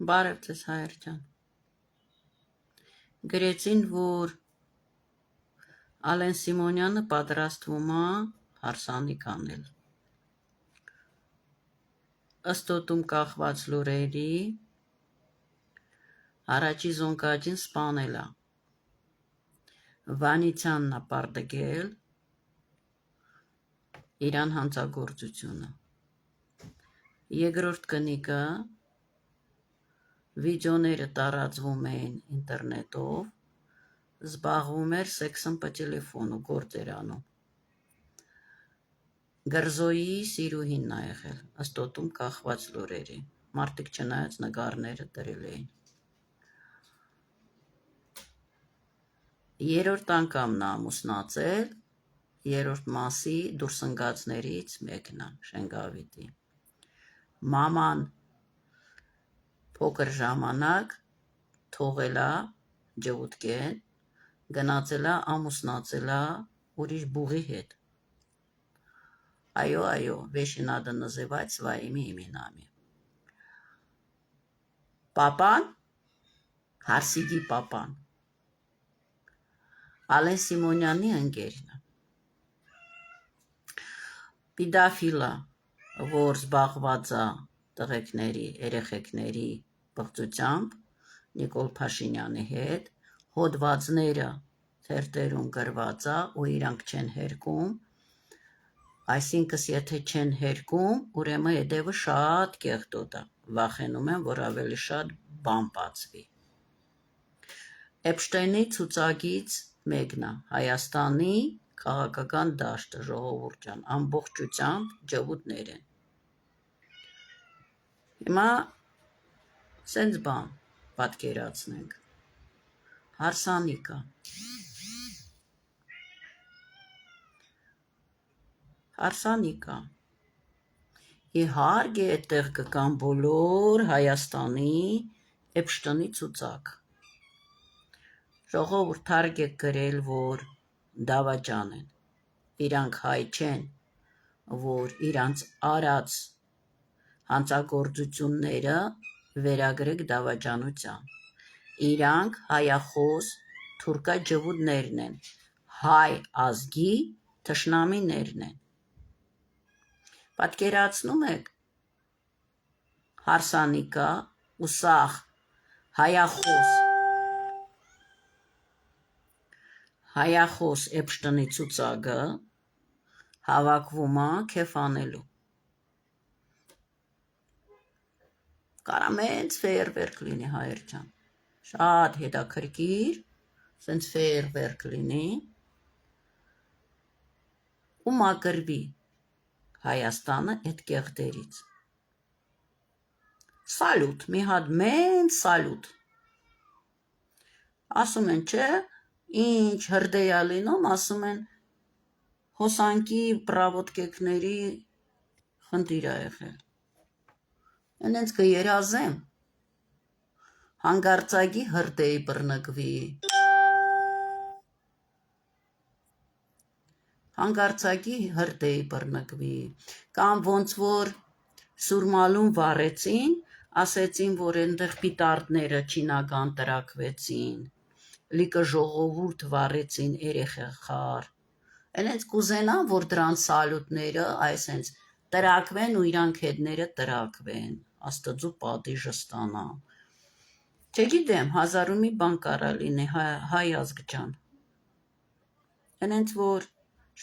Բարև ձեզ հայեր ջան։ Գրեցին, որ Ալեն Սիմոնյանը պատրաստվում է հարսանիք անել։ Ըստ ոտում կախված լուրերի առաջի զոնկաջին սպանել է։ Վանիցյանն է պարտել իրան հանցագործությունը։ Երկրորդ կնիկը վիդեոները տարածվում էին ինտերնետով, զբաղվում էր սեքսն по տելեֆոնու գործեր անում։ Գրզոյի սիրուհինն է եղել, ըստ ոտում կախված լուրերի։ Մարդիկ չնայած նկարները դրել էին։ Երրորդ անգամն է ամուսնացել, երրորդ մասի դուրսընկածներից մեկն է Շենգավիթի։ Մաման փոքր ժամանակ թողել է ջհուդկեն, գնացել է ամուսնացել է ուրիշ բուղի հետ։ Այո, вещи надо называть своими именами։ Պապան, Հարսիգի պապան, Ալեն Սիմոնյանի ընկերն է։ Պիդաֆիլը, որ զբաղված է տղեկների, երեխեքների բղծությամբ Նիկոլ Փաշինյանի հետ, հոդվածները թերթերում գրված է ու իրանք չեն հերկում, այսինքն եթե չեն հերկում, ուրեմն հետևը շատ կեղտոտ է, վախենում են, որ ավելի շատ բան բացվի։ Էփշտեյնի ցուցակից մեկն է Հայաստանի քաղաքական դաշտը, ժողովուրդ ջան, ամբողջությամբ ջհուդներ են։ Հիմա սենց բան պատկերացնենք։ Հարսանիքա։ Իհարկե այդտեղ կգան բոլոր Հայաստանի Էփշտեյնի ցուցակ։ Ժողովուրդ թարգեք գրել, որ դավաճան են։ Իրանք հայ չեն, որ իրանց արած հանցագործությունները վերագրեք դավաճանության։ Իրանք հայախոս թուրքա ջհուդներն են, հայ ազգի թշնամիներն են։ Պատկերացնում եք հարսանիքա ու սաղ հայախոս Էփշտեյնի ցուցակը հավաքվում է քեֆ անելու։ Կարա մեծ ֆեյերվերկ լինի հայեր ջան, շատ հետաքրքիր, սենց ֆեյերվերկ լինի ու մակրվի Հայաստանը այդ կեղտերից։ Սալյուտ, մի հատ մեծ սալյուտ։ Ասում են, չէ, ինչ հրդեհ է լինում, ասում են հոսանքի պրավոդկեքների խնդիր է եղել։ Հենց կերազեմ, հանգարցակի հրդեհի բռնկվի։ Կամ ոնց որ Սուրմալուն վառեցին, ասեցին, որ այնտեղ պիտարդները չինական տրաքվեցին, լիքը ժողովուրդ վառեցին երեխախառ։ Հենց կուզենամ, որ դրանց սալյուտները այսենց տրաքվեն ու իրանք հետները տրաքվեն, Աստծո պատիժը ստանամ։ Չգիտեմ, հազար ու մի բան կարա լինի հայ ազգ ջան։ Հենց որ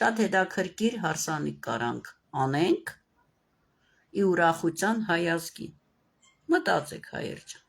շատ հետաքրքիր հարսանիք կարանք անենք ի ուրախության հայ ազգի։ Մտածեք հայեր ջան։